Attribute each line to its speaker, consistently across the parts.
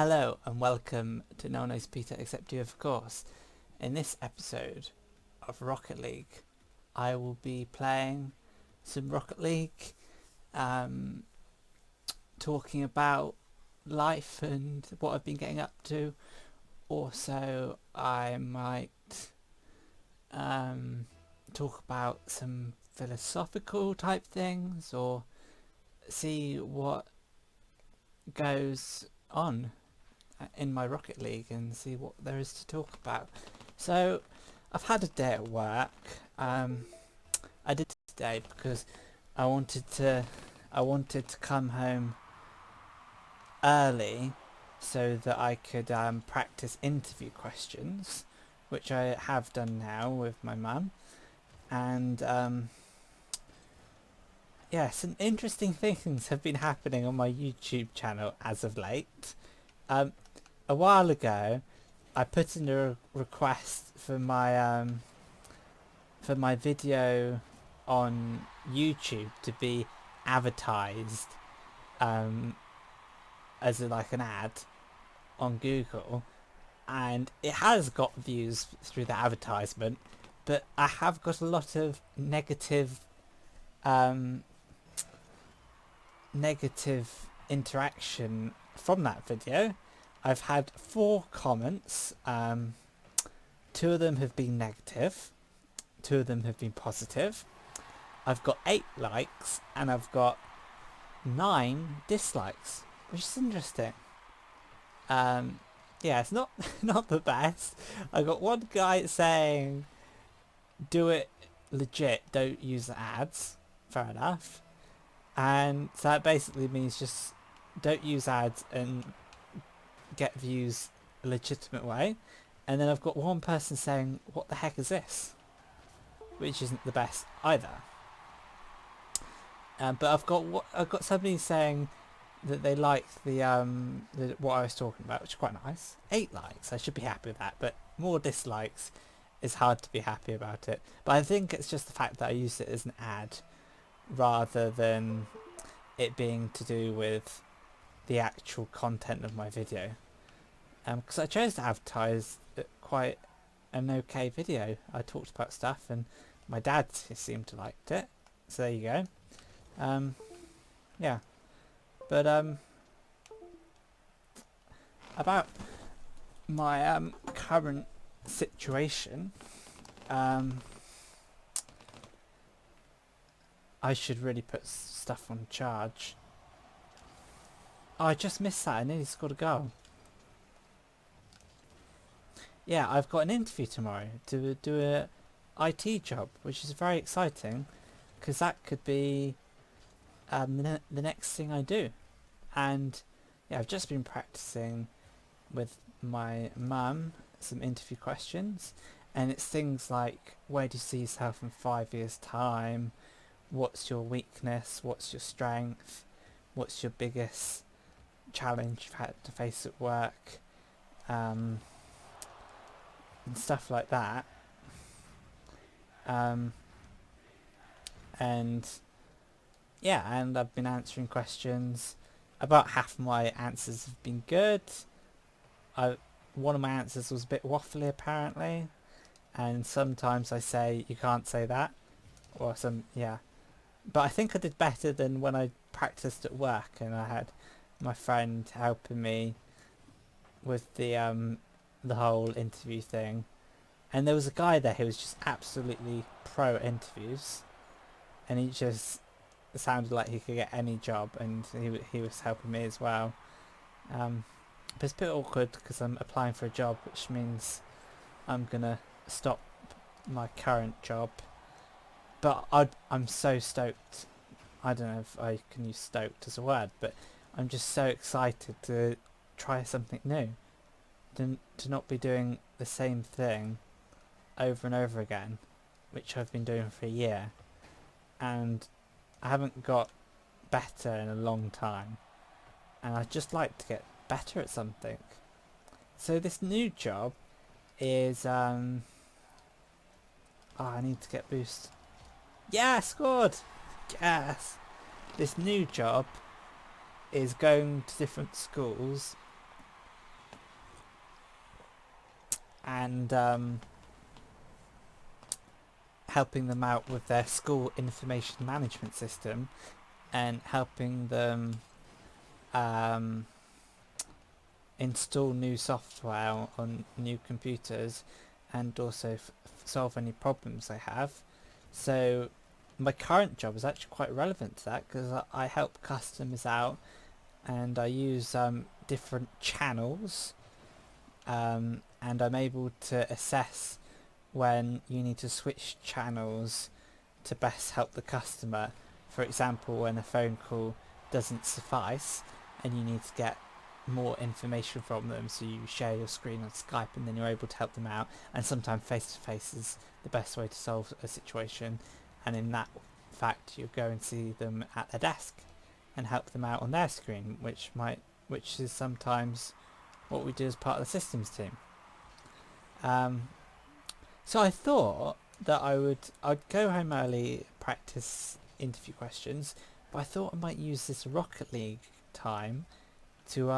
Speaker 1: Hello and welcome to No One Knows Peter Except You, of course. In this episode of Rocket League, I will be playing some Rocket League, um, talking about life and what I've been getting up to. Also, I might talk about some philosophical type things or see what goes on in my Rocket League and see what there is to talk about. So I've had a day at work. I did today because I wanted to come home early so that I could practice interview questions, which I have done now with my mum. And yeah, some interesting things have been happening on my YouTube channel as of late. A while ago, I put in a request for my video on YouTube to be advertised as like an ad on Google, and it has got views through the advertisement, but I have got a lot of negative interaction from that video. I've had 4 comments. 2 of them have been negative, 2 of them have been positive. I've got 8 likes and I've got 9 dislikes, which is interesting. Yeah, it's not not the best. I got one guy saying, "Do it legit, don't use the ads." Fair enough. And so that basically means just don't use ads and get views a legitimate way. And then I've got one person saying, "What the heck is this?" which isn't the best either. But I've got somebody saying that they like the what I was talking about, which is quite nice. 8 likes, I should be happy with that. But more dislikes is hard to be happy about it. But I think it's just the fact that I used it as an ad rather than it being to do with the actual content of my video. Because I chose to advertise quite an okay video. I talked about stuff and my dad seemed to like it. So there you go. Yeah. But about my current situation, I should really put stuff on charge. Oh, I just missed that. I nearly scored a goal. Yeah, I've got an interview tomorrow to do a IT job, which is very exciting because that could be the next thing I do. And yeah, I've just been practicing with my mum some interview questions, and it's things like, where do you see yourself in 5 years time? What's your weakness? What's your strength? What's your biggest challenge you've had to face at work? And stuff like that. And yeah, and I've been answering questions. About half my answers have been good. One of my answers was a bit waffly apparently, and sometimes I say you can't say that, or yeah. But I think I did better than when I practiced at work, and I had my friend helping me with the whole interview thing. And there was a guy there who was just absolutely pro interviews, and he just sounded like he could get any job, and he was helping me as well. But it's a bit awkward because I'm applying for a job, which means I'm gonna stop my current job. But I'm so stoked. I don't know if I can use stoked as a word, but I'm just so excited to try something new. To not be doing the same thing over and over again, which I've been doing for a year, and I haven't got better in a long time, and I'd just like to get better at something. So this new job is oh, I need to get boost. Yeah, scored. Yes. This new job is going to different schools and helping them out with their school information management system and helping them um, install new software on new computers and also solve any problems they have. So my current job is actually quite relevant to that because I help customers out and I use different channels, and I'm able to assess when you need to switch channels to best help the customer. For example, when a phone call doesn't suffice and you need to get more information from them, so you share your screen on Skype and then you're able to help them out, and sometimes face to face is the best way to solve a situation, and in that fact you go and see them at their desk and help them out on their screen, which is sometimes what we do as part of the systems team. So I thought that I'd go home early, practice interview questions, but I thought I might use this Rocket League time to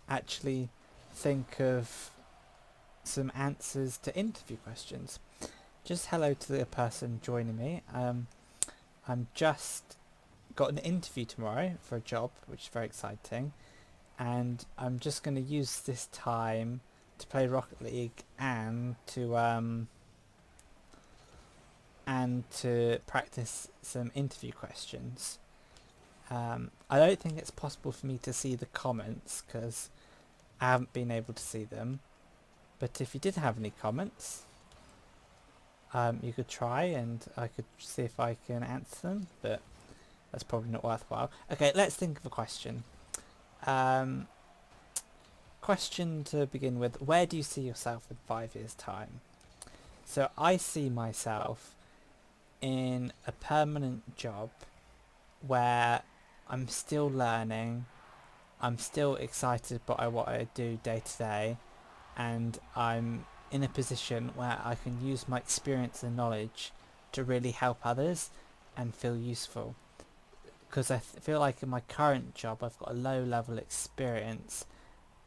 Speaker 1: actually think of some answers to interview questions. Just hello to the person joining me. I'm just got an interview tomorrow for a job, which is very exciting, and I'm just going to use this time to play Rocket League and to practice some interview questions. I don't think it's possible for me to see the comments because I haven't been able to see them, but if you did have any comments, you could try and I could see if I can answer them, but that's probably not worthwhile. Okay, let's think of a question. Question to begin with: where do you see yourself in 5 years' time? So I see myself in a permanent job where I'm still learning, I'm still excited by what I do day to day, and I'm in a position where I can use my experience and knowledge to really help others and feel useful. Because I feel like in my current job I've got a low level experience,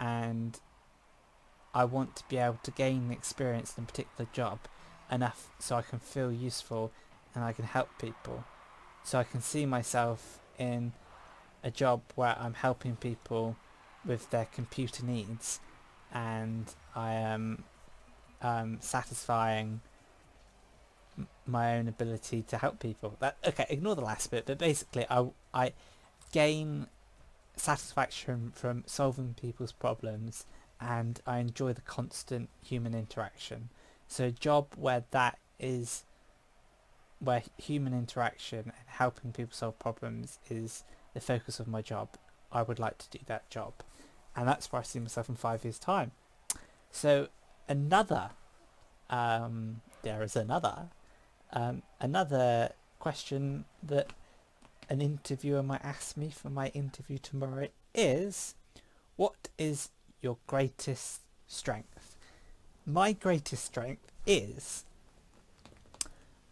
Speaker 1: and I want to be able to gain experience in a particular job enough so I can feel useful and I can help people. So I can see myself in a job where I'm helping people with their computer needs, and I am satisfying my own ability to help people. Okay, ignore the last bit, but basically I gain satisfaction from solving people's problems, and I enjoy the constant human interaction. So a job where human interaction and helping people solve problems is the focus of my job, I would like to do that job, and that's where I see myself in 5 years' time. So another another question that an interviewer might ask me for my interview tomorrow is, what is your greatest strength? My greatest strength is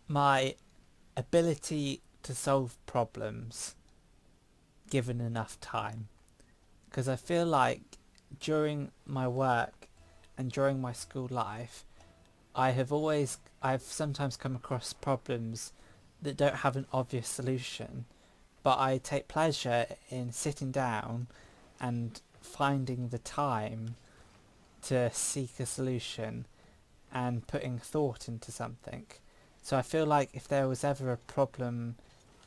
Speaker 1: my ability to solve problems given enough time, because I feel like during my work and during my school life I've sometimes come across problems that don't have an obvious solution, but I take pleasure in sitting down and finding the time to seek a solution and putting thought into something. So I feel like if there was ever a problem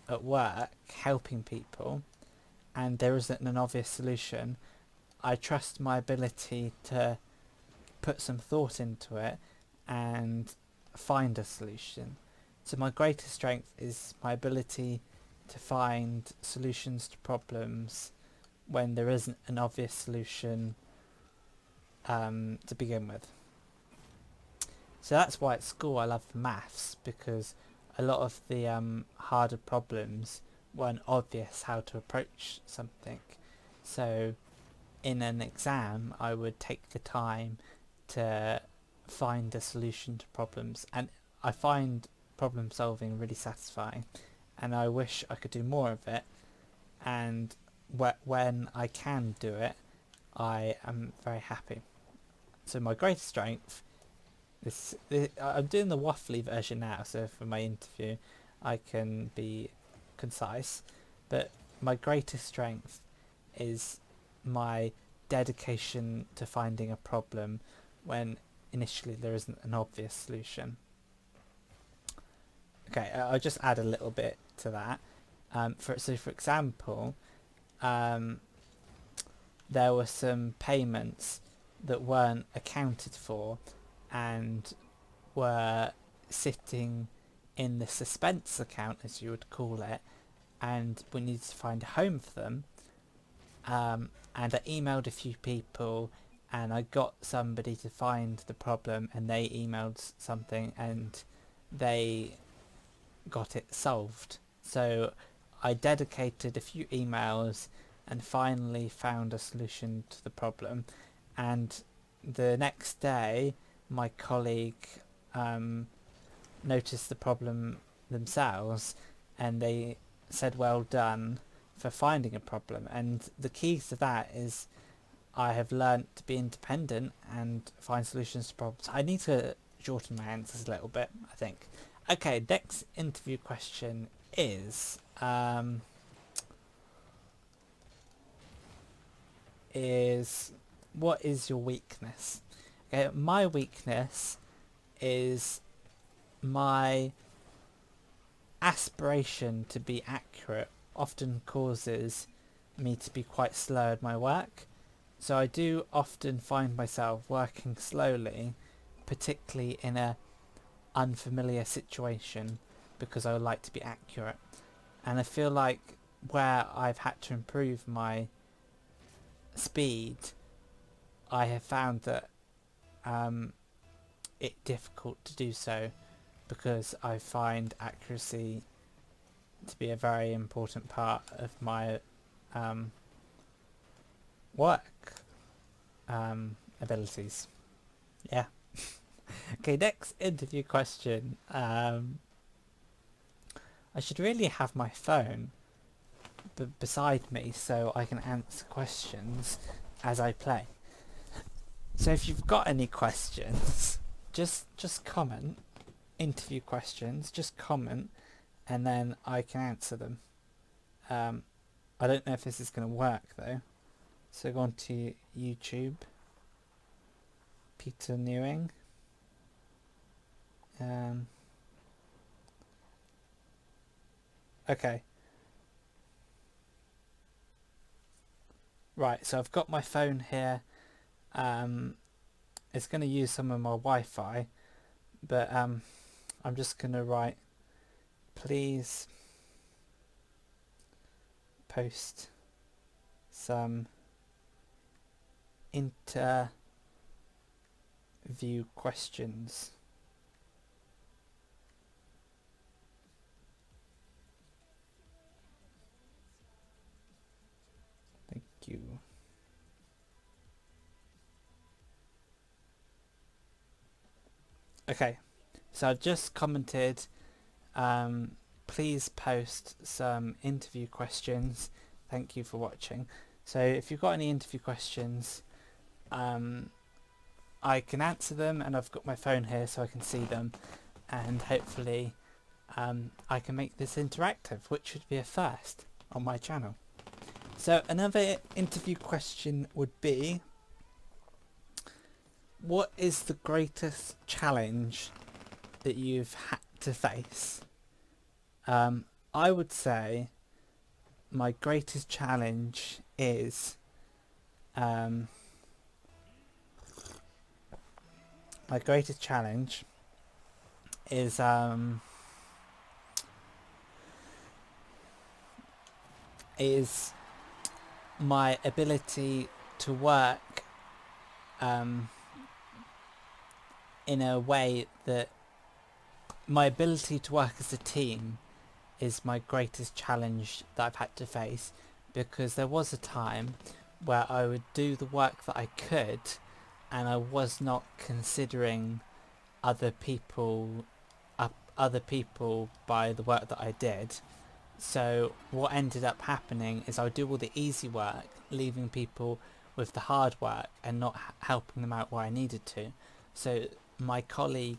Speaker 1: at work helping people and there isn't an obvious solution, I trust my ability to put some thought into it and find a solution. So my greatest strength is my ability to find solutions to problems when there isn't an obvious solution to begin with. So that's why at school I love maths, because a lot of the harder problems weren't obvious how to approach something. So in an exam I would take the time to find a solution to problems, and I find problem solving really satisfying, and I wish I could do more of it, and when I can do it I am very happy. So my greatest strength I'm doing the waffly version now, so for my interview I can be concise. But my greatest strength is my dedication to finding a problem when initially there isn't an obvious solution. Okay, I'll just add a little bit to that. For example, um, there were some payments that weren't accounted for and were sitting in the suspense account, as you would call it, and we needed to find a home for them. And I emailed a few people, and I got somebody to find the problem, and they emailed something, and they got it solved. So I dedicated a few emails and finally found a solution to the problem. And the next day, my colleague noticed the problem themselves, and they said well done for finding a problem. And the key to that is I have learnt to be independent and find solutions to problems. I need to shorten my answers a little bit, I think. Okay, next interview question is what is your weakness? Okay, my weakness is my aspiration to be accurate often causes me to be quite slow at my work. So I do often find myself working slowly, particularly in a unfamiliar situation, because I would like to be accurate. And I feel like where I've had to improve my speed, I have found that it's difficult to do so, because I find accuracy to be a very important part of my work abilities. Yeah. Okay, next interview question. I should really have my phone beside me so I can answer questions as I play. So if you've got any questions, just comment. Interview questions, just comment, and then I can answer them. I don't know if this is going to work though. So go on to YouTube, Peter Newing. Okay. Right, so I've got my phone here. It's going to use some of my Wi-Fi, but I'm just going to write, please post some interview questions. Thank you. Okay, so I've just commented, please post some interview questions. Thank you for watching. So if you've got any interview questions, I can answer them, and I've got my phone here so I can see them, and hopefully I can make this interactive, which would be a first on my channel. So another interview question would be, what is the greatest challenge that you've had to face? I would say my greatest challenge is is my ability to work in a way that my ability to work as a team is my greatest challenge that I've had to face, because there was a time where I would do the work that I could and I was not considering other people by the work that I did. So what ended up happening is I would do all the easy work, leaving people with the hard work and not helping them out where I needed to. So my colleague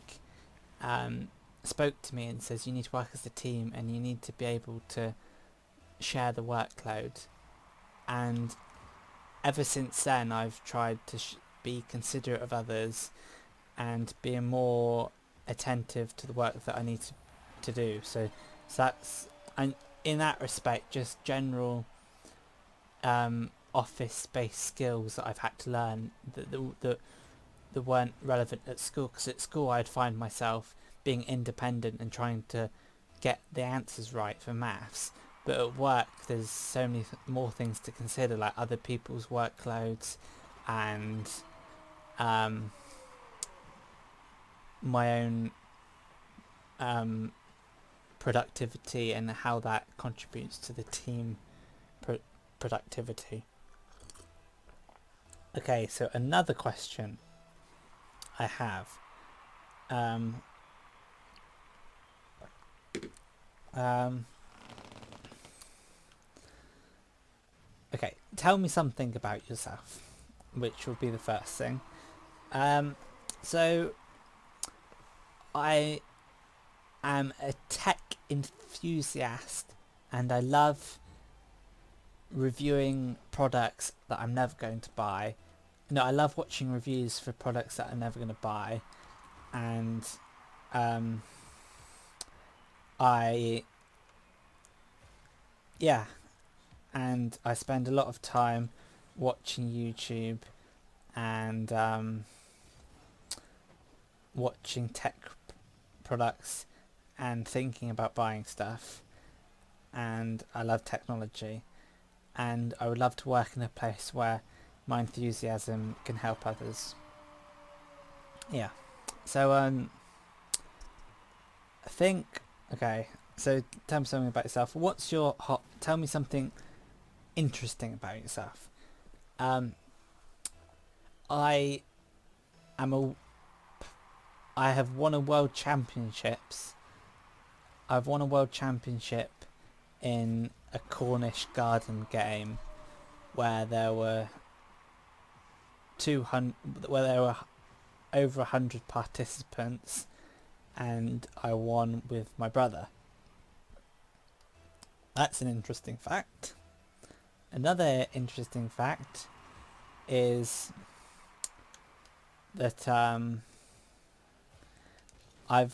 Speaker 1: spoke to me and says you need to work as a team and you need to be able to share the workload. And ever since then I've tried to be considerate of others and be more attentive to the work that I need to do. So that's, and in that respect, just general office-based skills that I've had to learn that weren't relevant at school. Because at school I'd find myself being independent and trying to get the answers right for maths. But at work there's so many more things to consider, like other people's workloads and my own productivity and how that contributes to the team productivity. Okay, so another question I have. Okay, tell me something about yourself, which will be the first thing. So I am a tech enthusiast and I love reviewing products that I'm never going to buy. No, I love watching reviews for products that I'm never going to buy, and and I spend a lot of time watching YouTube and watching tech products and thinking about buying stuff, and I love technology, and I would love to work in a place where my enthusiasm can help others. Yeah. So I think, okay, so tell me something about yourself. What's your tell me something interesting about yourself. I am I have won a world championships. I've won a world championship in a Cornish garden game where there were over 100 participants, and I won with my brother. That's an interesting fact. Another interesting fact is that I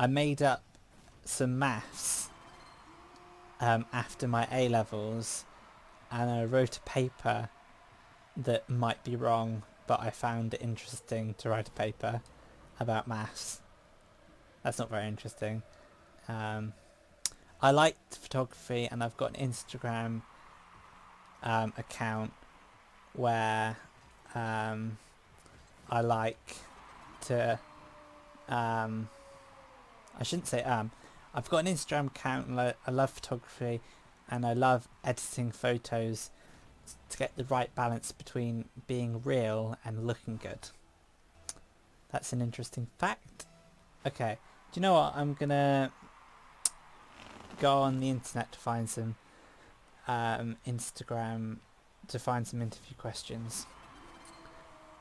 Speaker 1: made up some maths after my A-levels, and I wrote a paper that might be wrong, but I found it interesting to write a paper about maths. That's not very interesting. I liked photography, and I've got an Instagram account where I like to I shouldn't say I've got an Instagram account and I love photography, and I love editing photos to get the right balance between being real and looking good. That's an interesting fact. Okay, do you know what? I'm gonna go on the internet to find some Instagram to find some interview questions.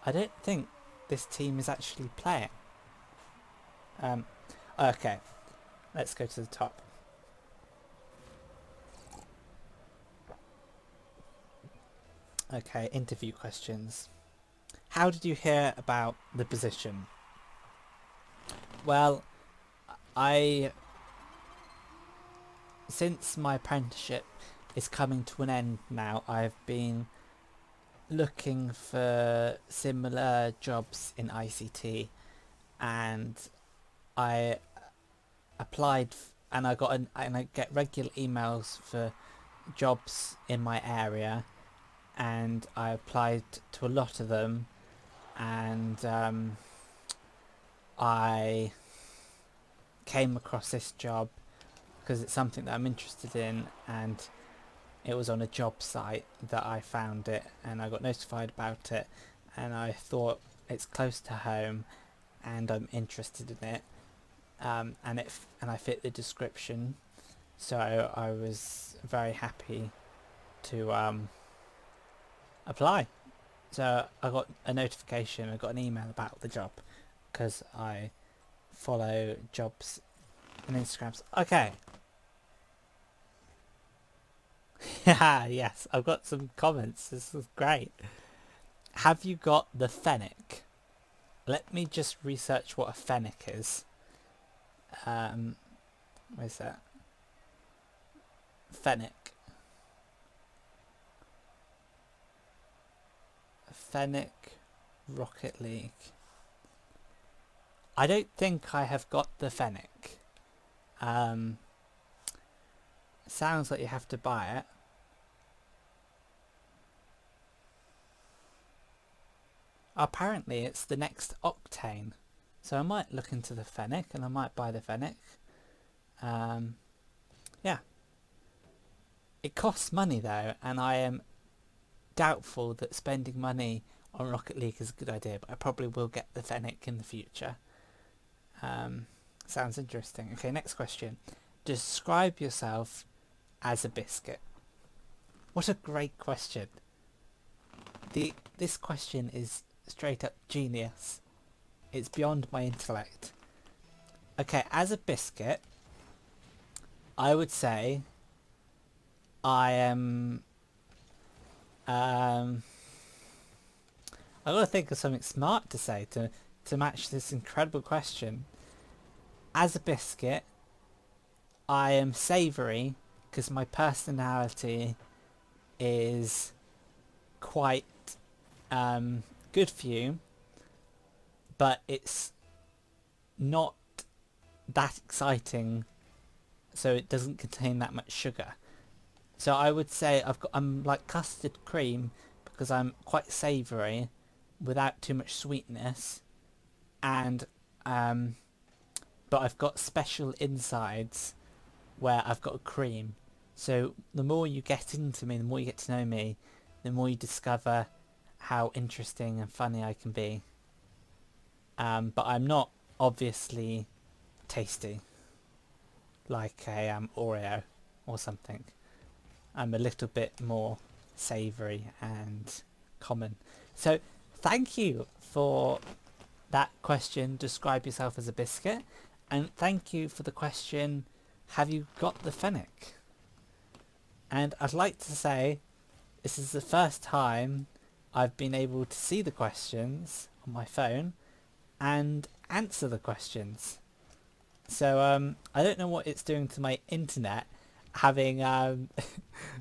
Speaker 1: I don't think this team is actually playing. Okay, let's go to the top. Okay, interview questions. How did you hear about the position? Well, since my apprenticeship is coming to an end now, I've been looking for similar jobs in ICT, and I applied and I get regular emails for jobs in my area, and I applied to a lot of them, and I came across this job because it's something that I'm interested in, and it was on a job site that I found it, and I got notified about it, and I thought it's close to home and I'm interested in it, and I fit the description, so I was very happy to apply. So I got a notification, I got an email about the job because I follow jobs and Instagrams. Okay. Yeah, yes, I've got some comments. This is great. Have you got the Fennec? Let me just research what a Fennec is. Where's that? Fennec. Fennec Rocket League. I don't think I have got the Fennec. Sounds like you have to buy it. Apparently it's the next Octane. So I might look into the Fennec and I might buy the Fennec. Yeah. It costs money though, and I am doubtful that spending money on Rocket League is a good idea, but I probably will get the Fennec in the future. Sounds interesting. Okay, next question. Describe yourself as a biscuit. What a great question. This question is straight up genius. It's beyond my intellect. Okay, as a biscuit, I would say I am... I gotta think of something smart to say to match this incredible question. As a biscuit, I am savoury because my personality is quite good for you, but it's not that exciting, so it doesn't contain that much sugar. So I would say I'm like custard cream because I'm quite savoury without too much sweetness, and but I've got special insides where I've got a cream. So the more you get into me, the more you get to know me, the more you discover how interesting and funny I can be. But I'm not obviously tasty like a Oreo or something. I'm a little bit more savoury and common. So thank you for that question, describe yourself as a biscuit, and thank you for the question, have you got the Fennec? And I'd like to say this is the first time I've been able to see the questions on my phone and answer the questions. So I don't know what it's doing to my internet, having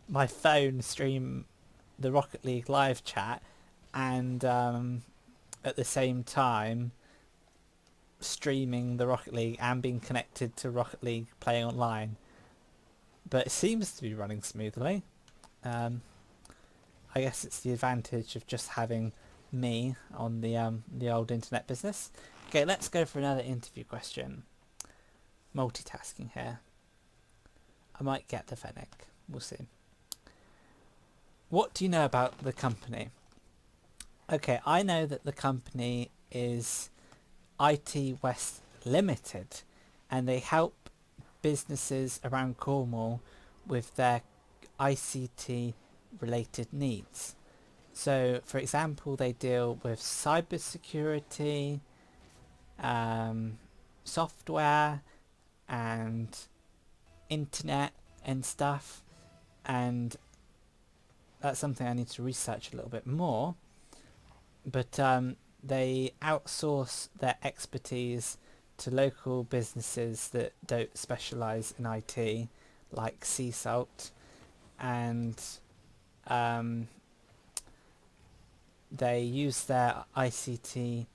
Speaker 1: my phone stream the Rocket League live chat and at the same time streaming the Rocket League and being connected to Rocket League playing online. But it seems to be running smoothly. I guess it's the advantage of just having me on the old internet business. Okay, let's go for another interview question. Multitasking here. I might get the Fennec. We'll see. What do you know about the company? Okay, I know that the company is IT West Limited, and they help businesses around Cornwall with their ICT related needs. So, for example, they deal with cybersecurity, software, and internet and stuff, and that's something I need to research a little bit more. But they outsource their expertise to local businesses that don't specialise in IT, like Sea Salt, and they use their ICT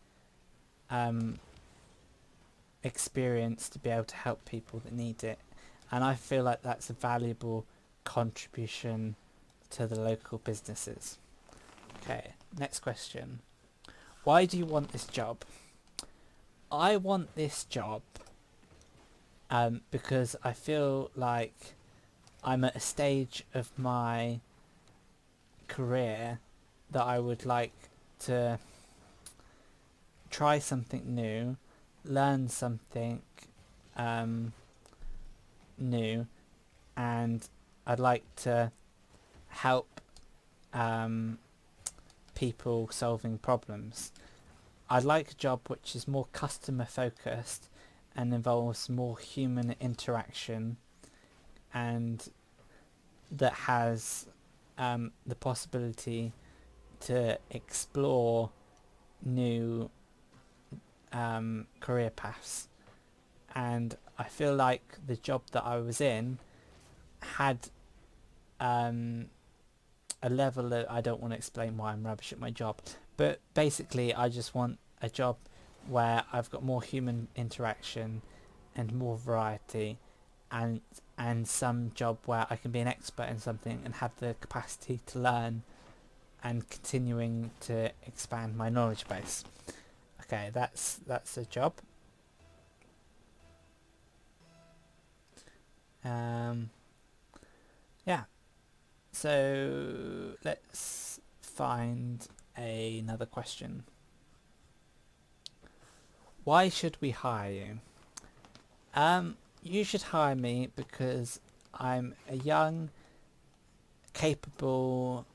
Speaker 1: experience to be able to help people that need it, and I feel like that's a valuable contribution to the local businesses. Okay, next question. Why do you want this job? I want this job because I feel like I'm at a stage of my career that I would like to try something new, learn something new, and I'd like to help people solving problems. I'd like a job which is more customer focused and involves more human interaction, and that has the possibility to explore new career paths. And I feel like the job that I was in had a level that I don't want to explain why I'm rubbish at my job, but basically I just want a job where I've got more human interaction and more variety, and some job where I can be an expert in something and have the capacity to learn and continuing to expand my knowledge base. Okay, that's a job. Yeah, so let's find another question. Why should we hire you? You should hire me because I'm a young, capable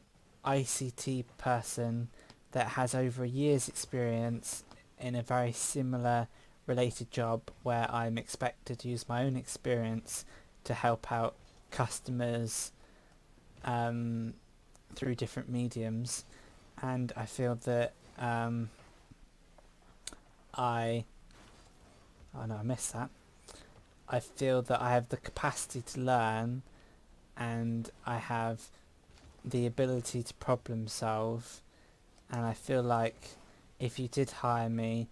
Speaker 1: ICT person that has over a year's experience in a very similar related job where I'm expected to use my own experience to help out customers through different mediums, and I feel that I missed that. I feel that I have the capacity to learn, and I have the ability to problem solve, and I feel like if you did hire me,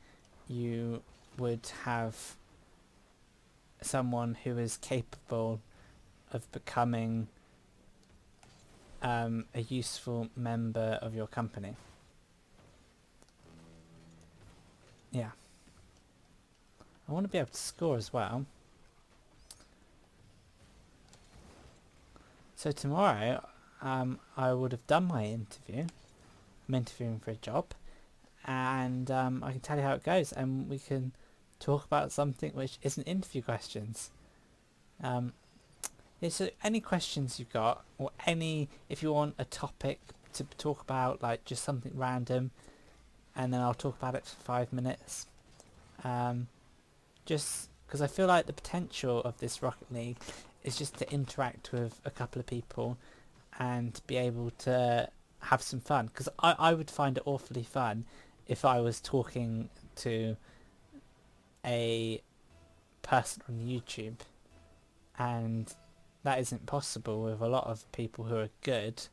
Speaker 1: you would have someone who is capable of becoming a useful member of your company. Yeah. I want to be able to score as well. So tomorrow, I would have done my interview. I'm interviewing for a job, and I can tell you how it goes, and we can talk about something which isn't interview questions. Yeah, so any questions you've got, or if you want a topic to talk about, like just something random, and then I'll talk about it for 5 minutes. Just because I feel like the potential of this Rocket League is just to interact with a couple of people and be able to have some fun. Because I would find it awfully fun if I was talking to a person on YouTube, and that isn't possible with a lot of people who are good,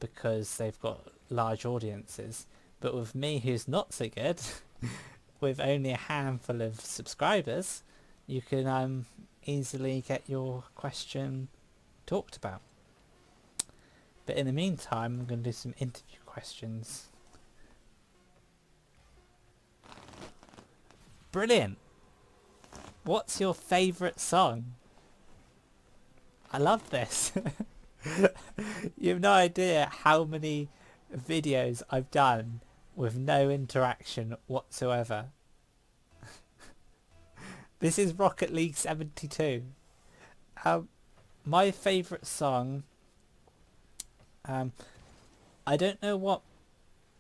Speaker 1: because they've got large audiences. But with me, who's not so good, with only a handful of subscribers, you can easily get your question talked about. But in the meantime, I'm going to do some interview questions. Brilliant! What's your favourite song? I love this. You have no idea how many videos I've done with no interaction whatsoever. This is Rocket League 72. My favourite song, I don't know what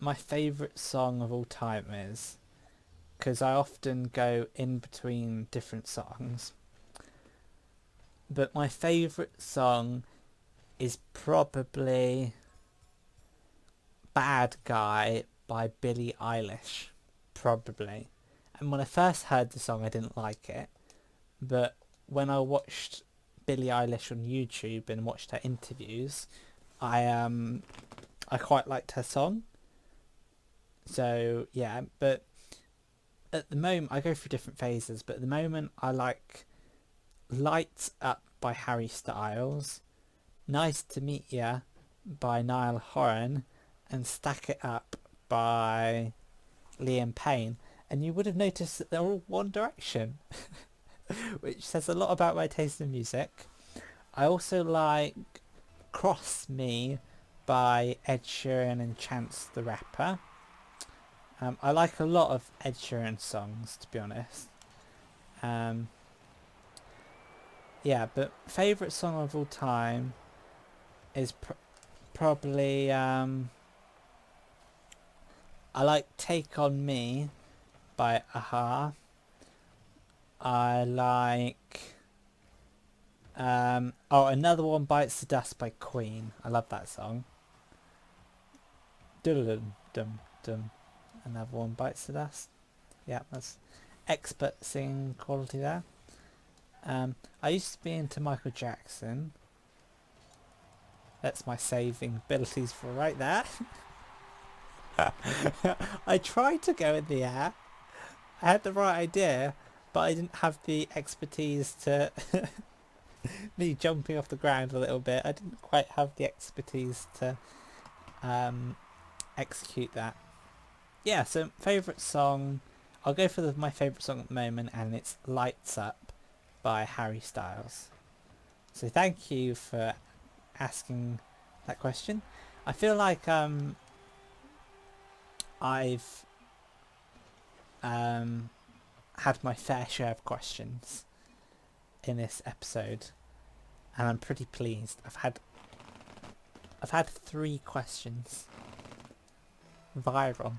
Speaker 1: my favourite song of all time is, because I often go in between different songs. But my favourite song is probably Bad Guy by Billie Eilish. Probably. And when I first heard the song, I didn't like it. But when I watched Billie Eilish on YouTube and watched her interviews, I quite liked her song. So yeah, but at the moment I go through different phases. But at the moment I like Lights Up by Harry Styles, Nice to Meet Ya by Niall Horan, and Stack It Up by Liam Payne. And you would have noticed that they're all One Direction, which says a lot about my taste in music. I also like Cross Me by Ed Sheeran and Chance the Rapper. I like a lot of Ed Sheeran songs, to be honest. Yeah, but favourite song of all time is probably I like Take On Me by Aha. I like... oh, Another One Bites the Dust by Queen. I love that song. Dum dum dum. Another One Bites the Dust. Yeah, that's expert singing quality there. I used to be into Michael Jackson. That's my saving abilities for right there. I tried to go in the air. I had the right idea, but I didn't have the expertise to me jumping off the ground a little bit. I didn't quite have the expertise to execute that. Yeah, so favourite song, I'll go for my favourite song at the moment, and it's Lights Up by Harry Styles. So thank you for asking that question. I feel like I've had my fair share of questions in this episode, and I'm pretty pleased. I've had 3 questions viral.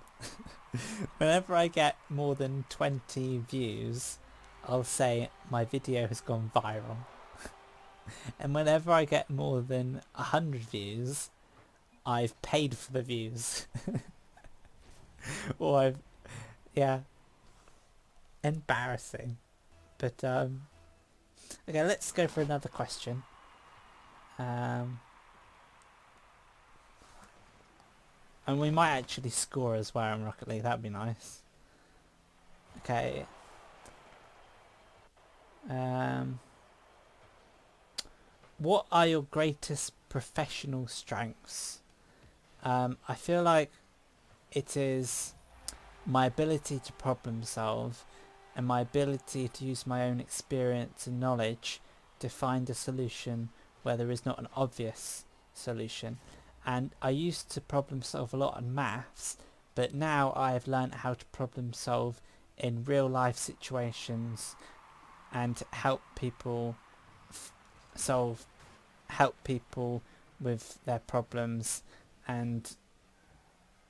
Speaker 1: Whenever I get more than 20 views, I'll say my video has gone viral. And whenever I get more than 100 views, I've paid for the views. Or yeah, embarrassing. But okay, let's go for another question. And we might actually score as well in Rocket League. That'd be nice. Okay. What are your greatest professional strengths? I feel like it is my ability to problem solve and my ability to use my own experience and knowledge to find a solution where there is not an obvious solution. And I used to problem solve a lot in maths, but now I have learned how to problem solve in real life situations and help people help people with their problems, and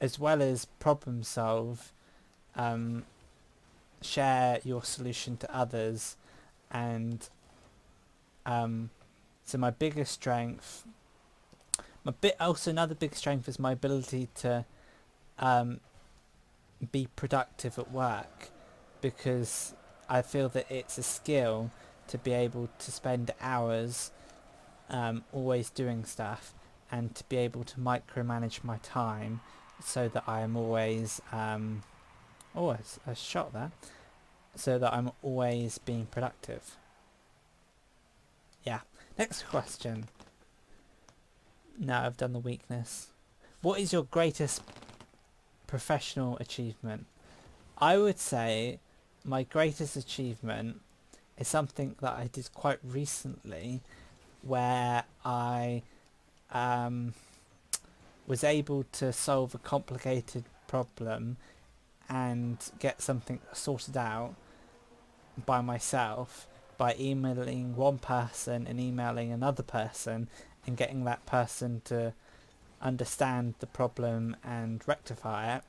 Speaker 1: as well as problem solve, share your solution to others. And so my biggest strength, also another big strength is my ability to be productive at work, because I feel that it's a skill to be able to spend hours always doing stuff, and to be able to micromanage my time so that I am always oh, a shot there, so that I'm always being productive. Yeah. Next question. No, I've done the weakness. What is your greatest professional achievement? I would say my greatest achievement is something that I did quite recently, where I was able to solve a complicated problem and get something sorted out by myself, by emailing one person and emailing another person and getting that person to understand the problem and rectify it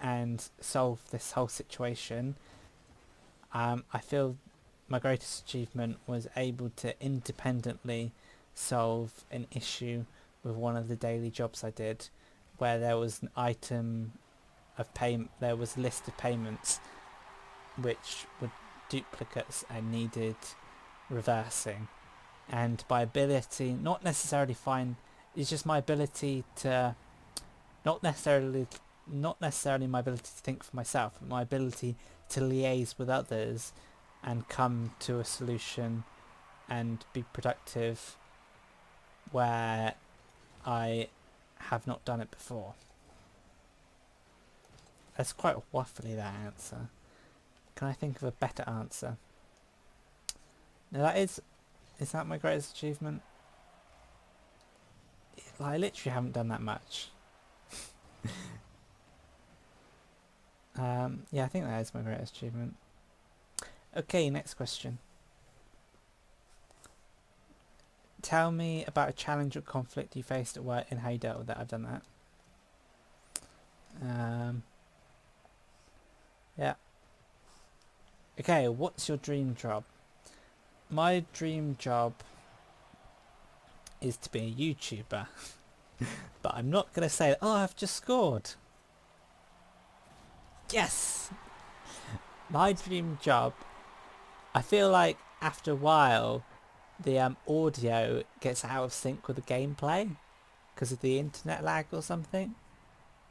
Speaker 1: and solve this whole situation. I feel my greatest achievement was able to independently solve an issue with one of the daily jobs I did, where there was an item of payment, there was a list of payments which were duplicates and needed reversing. And my ability, not necessarily find, it's just my ability to not necessarily my ability to think for myself, but my ability to liaise with others and come to a solution and be productive where I have not done it before. That's quite waffly, that answer. Can I think of a better answer? No, that is that my greatest achievement? I literally haven't done that much. Yeah, I think that is my greatest achievement. Okay, next question. Tell me about a challenge or conflict you faced at work and how you dealt with that. I've done that. Yeah. Okay, what's your dream job? My dream job is to be a YouTuber. But I'm not going to say, oh, I've just scored. Yes! My dream job, I feel like after a while, the audio gets out of sync with the gameplay because of the internet lag or something,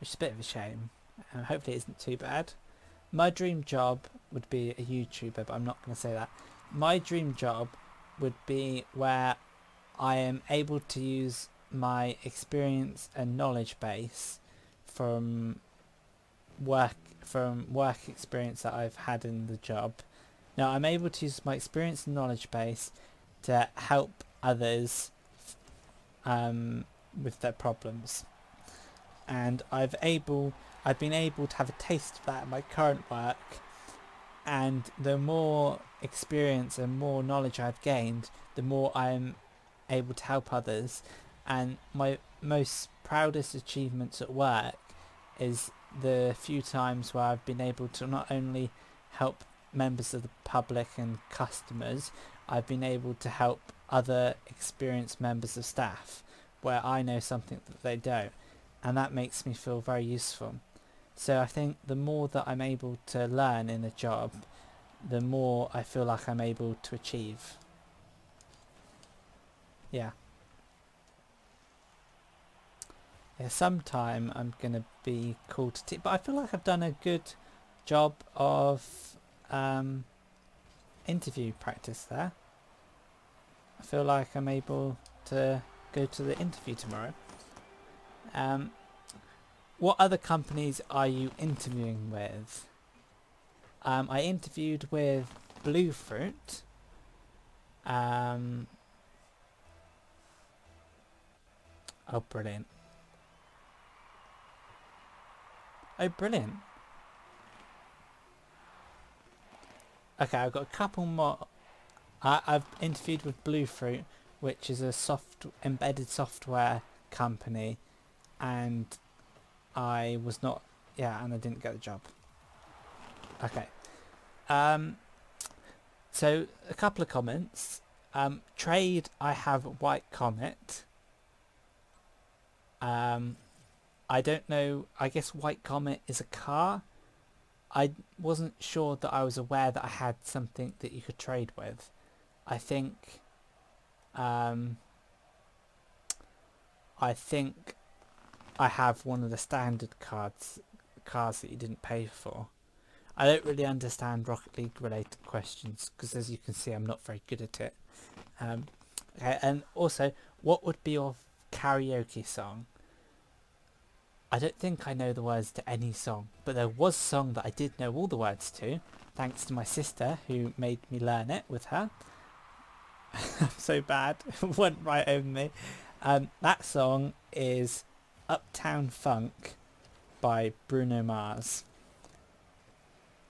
Speaker 1: which is a bit of a shame. Hopefully it isn't too bad. My dream job would be a YouTuber, but I'm not going to say that. My dream job would be where I am able to use my experience and knowledge base from work experience that I've had in the job. Now I'm able to use my experience and knowledge base to help others with their problems, and I've been able to have a taste of that in my current work. And the more experience and more knowledge I've gained, the more I'm able to help others. And my most proudest achievements at work is the few times where I've been able to not only help members of the public and customers, I've been able to help other experienced members of staff where I know something that they don't, and that makes me feel very useful. So I think the more that I'm able to learn in a job, the more I feel like I'm able to achieve. Yeah. Yeah, sometime I'm going to be called to teach, but I feel like I've done a good job of interview practice there. I feel like I'm able to go to the interview tomorrow. What other companies are you interviewing with? I interviewed with Bluefruit. Oh, brilliant. Oh, brilliant. Okay, I've got a couple more. I've interviewed with Bluefruit, which is a embedded software company, and I was not, yeah, and I didn't get the job. Okay. So a couple of comments. Trade, I have White Comet. I don't know, I guess White Comet is a car. I wasn't sure that I was aware that I had something that you could trade with. I think I have one of the standard cars that you didn't pay for. I don't really understand Rocket League related questions because, as you can see, I'm not very good at it. Okay, and also, what would be your karaoke song? I don't think I know the words to any song, but there was a song that I did know all the words to, thanks to my sister who made me learn it with her. I'm so bad. It went right over me. That song is Uptown Funk by Bruno Mars.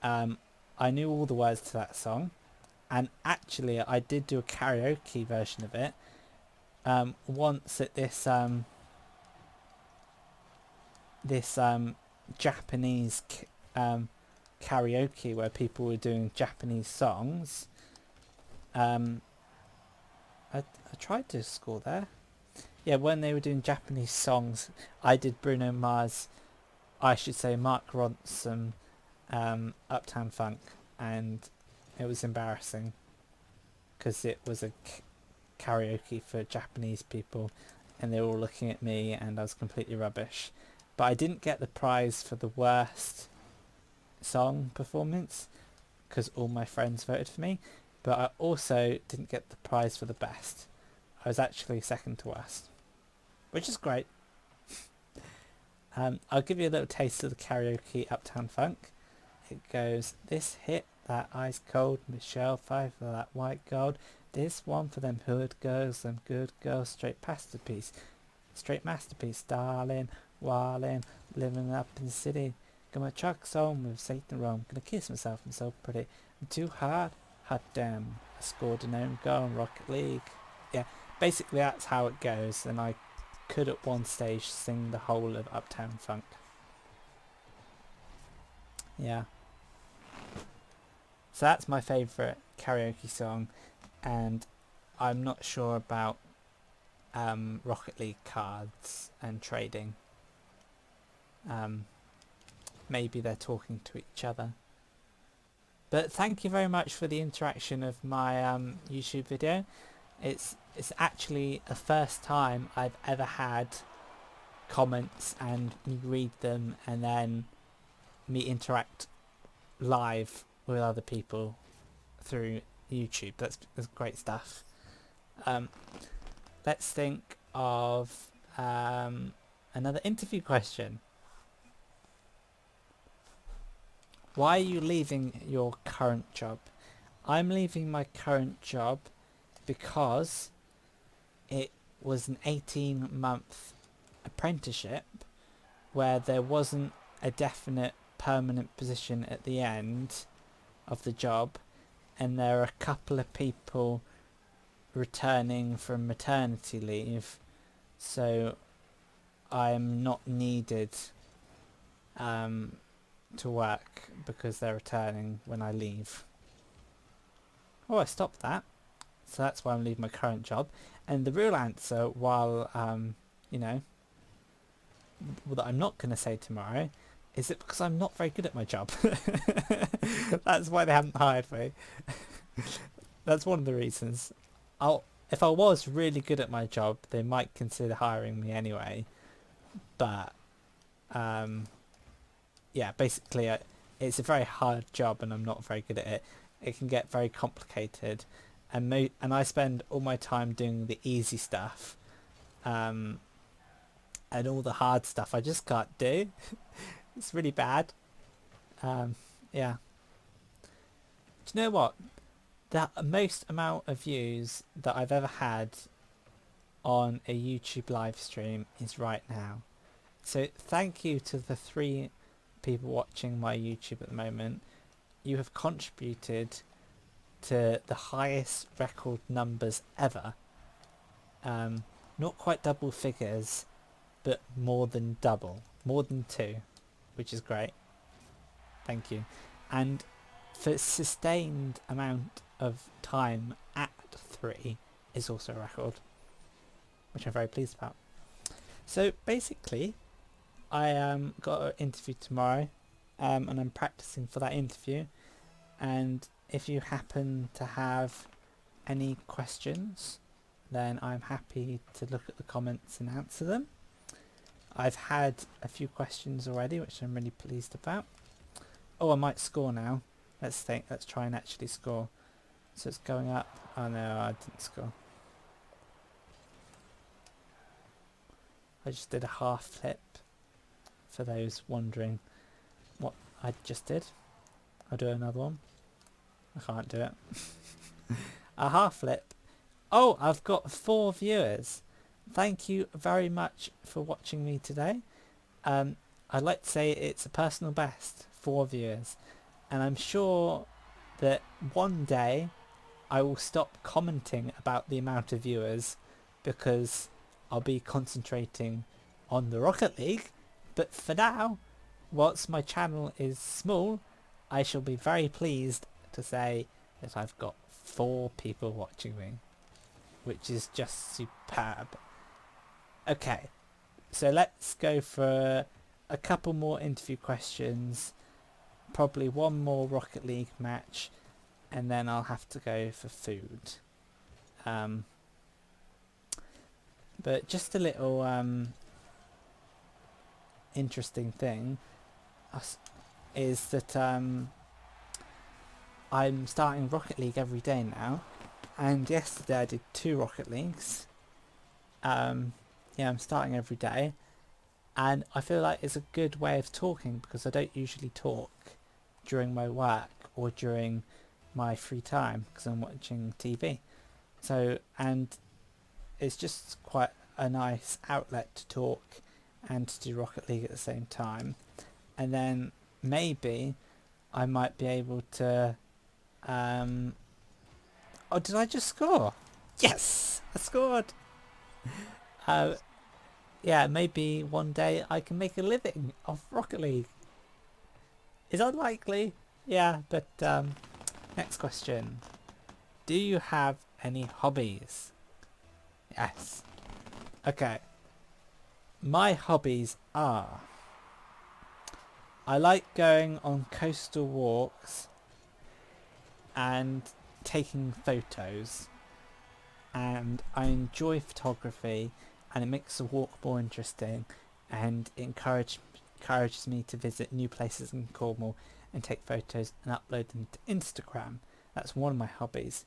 Speaker 1: I knew all the words to that song, and actually I did do a karaoke version of it once at this Japanese karaoke where people were doing Japanese songs. I tried to score there. Yeah, when they were doing Japanese songs, I did Bruno Mars, I should say Mark Ronson, Uptown Funk, and it was embarrassing because it was a karaoke for Japanese people and they were all looking at me and I was completely rubbish. But I didn't get the prize for the worst song performance because all my friends voted for me, but I also didn't get the prize for the best. I was actually second to worst, which is great. I'll give you a little taste of the karaoke Uptown Funk. It goes, this hit, that ice cold, Michelle Pfeiffer, that white gold, this one for them hood girls, them good girls, straight masterpiece, darling, wildin', living up in the city, got my trucks on with Satan Rome, gonna kiss myself, I'm so pretty, I'm too hard, hot damn, I scored an own goal in Rocket League. Yeah, basically that's how it goes, and I could at one stage sing the whole of Uptown Funk. Yeah. So that's my favourite karaoke song, and I'm not sure about Rocket League cards and trading. Maybe they're talking to each other. But thank you very much for the interaction of my YouTube video. It's actually the first time I've ever had comments and me read them and then me interact live with other people through YouTube. That's great stuff. Let's think of another interview question. Why are you leaving your current job? I'm leaving my current job because it was an 18-month apprenticeship where there wasn't a definite permanent position at the end of the job, and there are a couple of people returning from maternity leave, so I'm not needed to work because they're returning when I leave. Oh, I stopped that. So that's why I'm leaving my current job. And the real answer, while you know, that I'm not going to say tomorrow, is it because I'm not very good at my job. That's why they haven't hired me. That's one of the reasons. If I was really good at my job, they might consider hiring me anyway. But yeah, basically it's a very hard job and I'm not very good at it. It can get very complicated, and I spend all my time doing the easy stuff, and all the hard stuff I just can't do. It's really bad. Yeah. Do you know what? The most amount of views that I've ever had on a YouTube live stream is right now. So thank you to the 3 people watching my YouTube at the moment. You have contributed to the highest record numbers ever. Not quite double figures, but more than double. More than 2, which is great. Thank you. And for sustained amount of time at 3 is also a record, which I'm very pleased about. So basically, I got an interview tomorrow, and I'm practicing for that interview. And if you happen to have any questions, then I'm happy to look at the comments and answer them. I've had a few questions already, which I'm really pleased about. Oh, I might score now. Let's try and actually score. So it's going up. Oh no, I didn't score. I just did a half flip, for those wondering what I just did. I'll do another one. I can't do it. A half flip. Oh, I've got 4 viewers. Thank you very much for watching me today. I'd like to say it's a personal best, 4 viewers. And I'm sure that one day I will stop commenting about the amount of viewers because I'll be concentrating on the Rocket League. But for now, whilst my channel is small, I shall be very pleased to say that I've got 4 people watching me, which is just superb. Okay, so let's go for a couple more interview questions, probably one more Rocket League match, and then I'll have to go for food. But just a little interesting thing is that I'm starting Rocket League every day now, and yesterday I did 2 Rocket Leagues. Yeah, I'm starting every day, and I feel like it's a good way of talking because I don't usually talk during my work or during my free time because I'm watching TV. So, and it's just quite a nice outlet to talk and to do Rocket League at the same time. And then maybe I might be able to oh, did I just score? Yes, I scored. Yeah, maybe one day I can make a living off Rocket League. is unlikely. Yeah, but next question. Do you have any hobbies? Yes. Okay. My hobbies are, I like going on coastal walks and taking photos, and I enjoy photography, and it makes the walk more interesting, and it encourages me to visit new places in Cornwall and take photos and upload them to Instagram. That's one of my hobbies.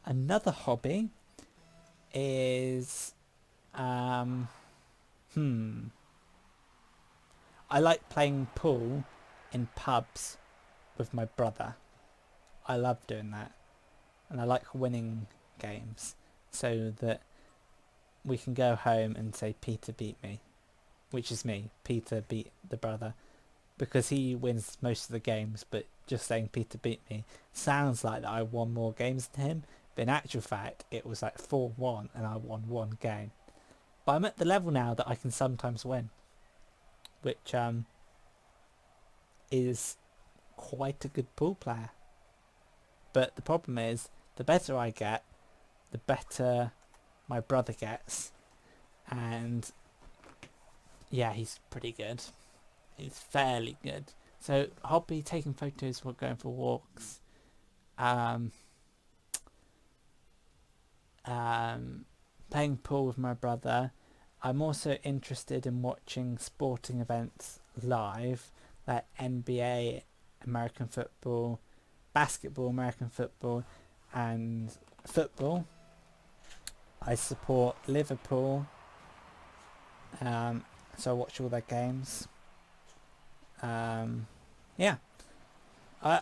Speaker 1: Another hobby is I like playing pool in pubs with my brother. I love doing that, and I like winning games so that we can go home and say Peter beat me, which is me. Peter beat the brother, because he wins most of the games, but just saying Peter beat me sounds like that I won more games than him, but in actual fact it was like 4-1 and I won one game. But I'm at the level now that I can sometimes win, which is quite a good pool player. But the problem is, the better I get, the better my brother gets, and yeah, he's pretty good. He's fairly good. So hobby, taking photos while going for walks, um, playing pool with my brother. I'm also interested in watching sporting events live, like NBA, American football, basketball, American football, and football. I support Liverpool, so I watch all their games. Yeah, I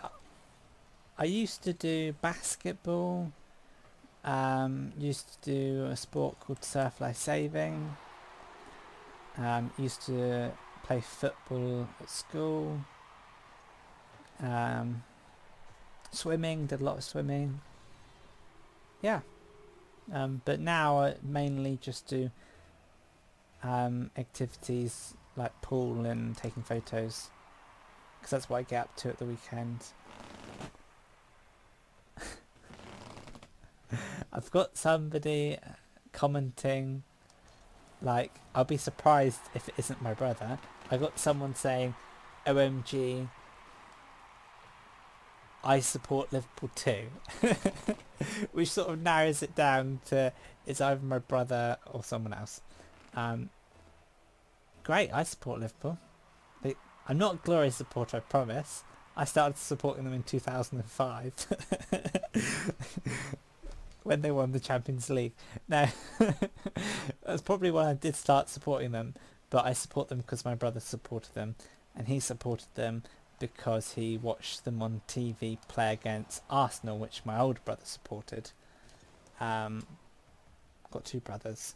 Speaker 1: I used to do basketball. Used to do a sport called surf life saving. Used to play football at school. Swimming, did a lot of swimming. Yeah. But now I mainly just do activities like pool and taking photos, because that's what I get up to at the weekend. I've got somebody commenting, like, I'll be surprised if it isn't my brother. I got someone saying, OMG, I support Liverpool too. Which sort of narrows it down to it's either my brother or someone else. Great, I support Liverpool. I'm not a glorious supporter, I promise. I started supporting them in 2005 when they won the Champions League. Now, that's probably when I did start supporting them, but I support them because my brother supported them, and he supported them because he watched them on TV play against Arsenal, which my older brother supported. Got two brothers.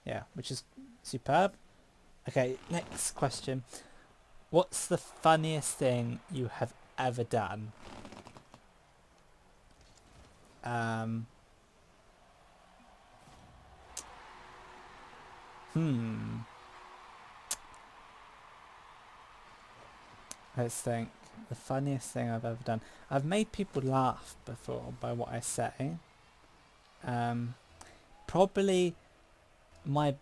Speaker 1: Yeah, which is superb. Okay, next question. What's the funniest thing you have ever done? Let's think. The funniest thing I've ever done. I've made people laugh before by what I say. Probably my...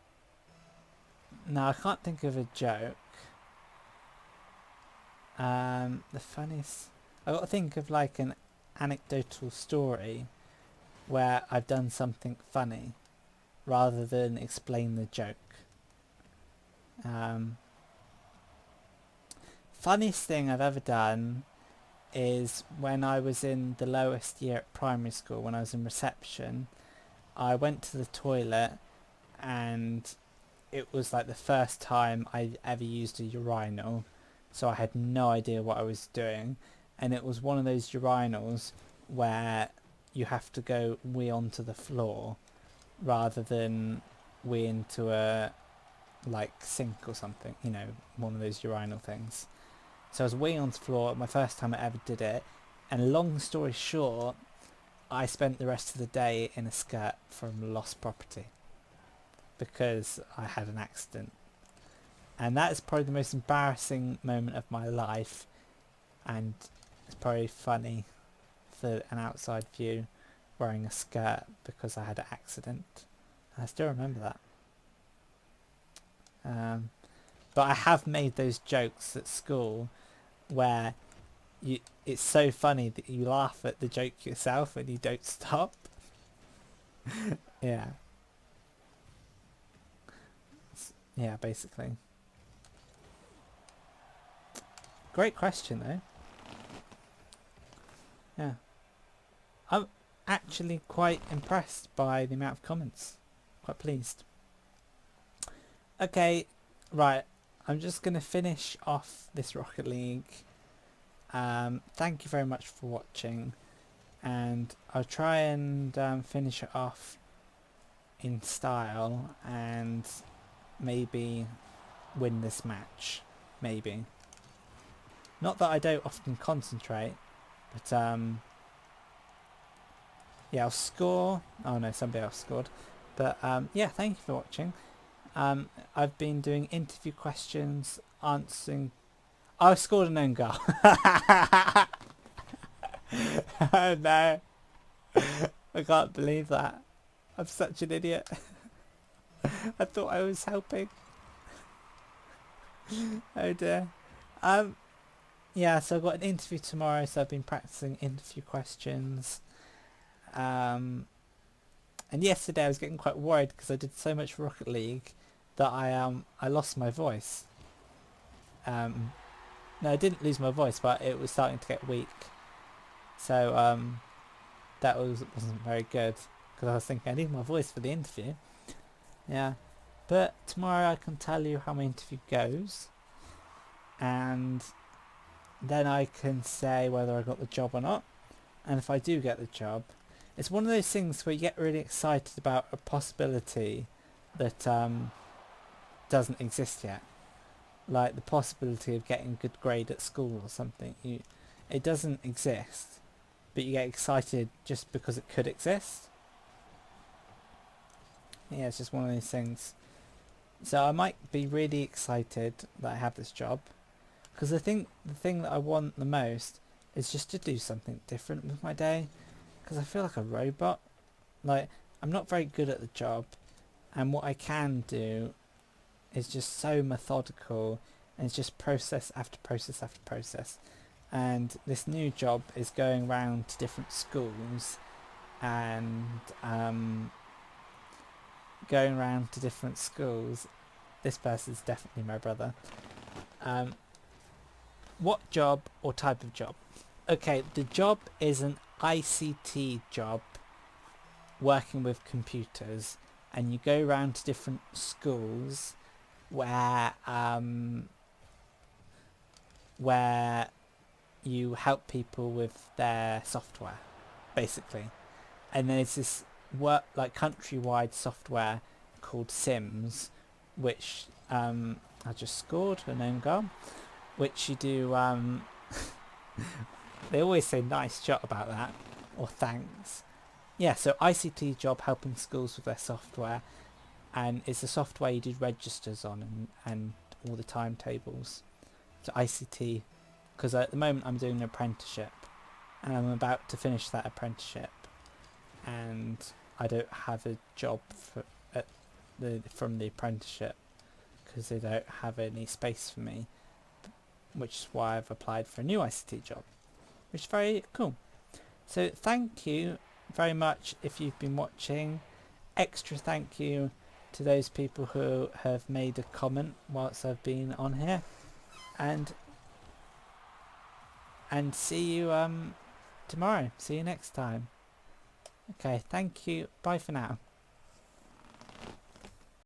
Speaker 1: No, I can't think of a joke. The funniest... I've got to think of like an anecdotal story where I've done something funny rather than explain the joke. Funniest thing I've ever done is when I was in the lowest year at primary school, when I was in reception. I went to the toilet and it was like the first time I'd ever used a urinal, so I had no idea what I was doing, and it was one of those urinals where you have to go wee onto the floor rather than wee into a like sink or something, you know, one of those urinal things. So I was weeing on the floor, my first time I ever did it, and long story short, I spent the rest of the day in a skirt from lost property because I had an accident. And that is probably the most embarrassing moment of my life. and it's probably funny for an outside view wearing a skirt because I had an accident. I still remember that. But I have made those jokes at school where it's so funny that you laugh at the joke yourself and you don't stop. Yeah. Yeah, basically. Great question though. Yeah. I'm actually quite impressed by the amount of comments. Quite pleased. Okay, right. I'm just going to finish off this Rocket League. Thank you very much for watching. And I'll try and finish it off in style and maybe win this match. Maybe. Not that I don't often concentrate, but yeah, I'll score. Oh no, somebody else scored. But yeah, thank you for watching. I've been doing interview questions, answering... I scored an own goal. Oh no. I can't believe that. I'm such an idiot. I thought I was helping. Oh dear. Yeah, so I've got an interview tomorrow, so I've been practicing interview questions. And yesterday I was getting quite worried because I did so much Rocket League that I lost my voice. No, I didn't lose my voice, but it was starting to get weak. So that wasn't very good because I was thinking I need my voice for the interview. Yeah, but tomorrow I can tell you how my interview goes, and then I can say whether I got the job or not. And if I do get the job, it's one of those things where you get really excited about a possibility that doesn't exist yet. Like the possibility of getting a good grade at school or something. It doesn't exist, but you get excited just because it could exist. Yeah, it's just one of those things. So I might be really excited that I have this job, because I think the thing that I want the most is just to do something different with my day, because I feel like a robot. Like, I'm not very good at the job, and what I can do is just so methodical, and it's just process after process after process. And this new job is going around to different schools and this person's definitely my brother. What job or type of job? Okay, the job is an ICT job working with computers, and you go around to different schools where you help people with their software, basically. And there's this countrywide software called Sims, which I just scored a known goal, which you do. They always say nice job about that, or thanks. Yeah, so ICT job helping schools with their software, and it's the software you do registers on and all the timetables. So ICT, because at the moment I'm doing an apprenticeship, and I'm about to finish that apprenticeship, and I don't have a job from the apprenticeship because they don't have any space for me, which is why I've applied for a new ICT job, which is very cool. So thank you very much if you've been watching. Extra thank you to those people who have made a comment whilst I've been on here, and see you tomorrow. See you next time. Okay, thank you. Bye for now.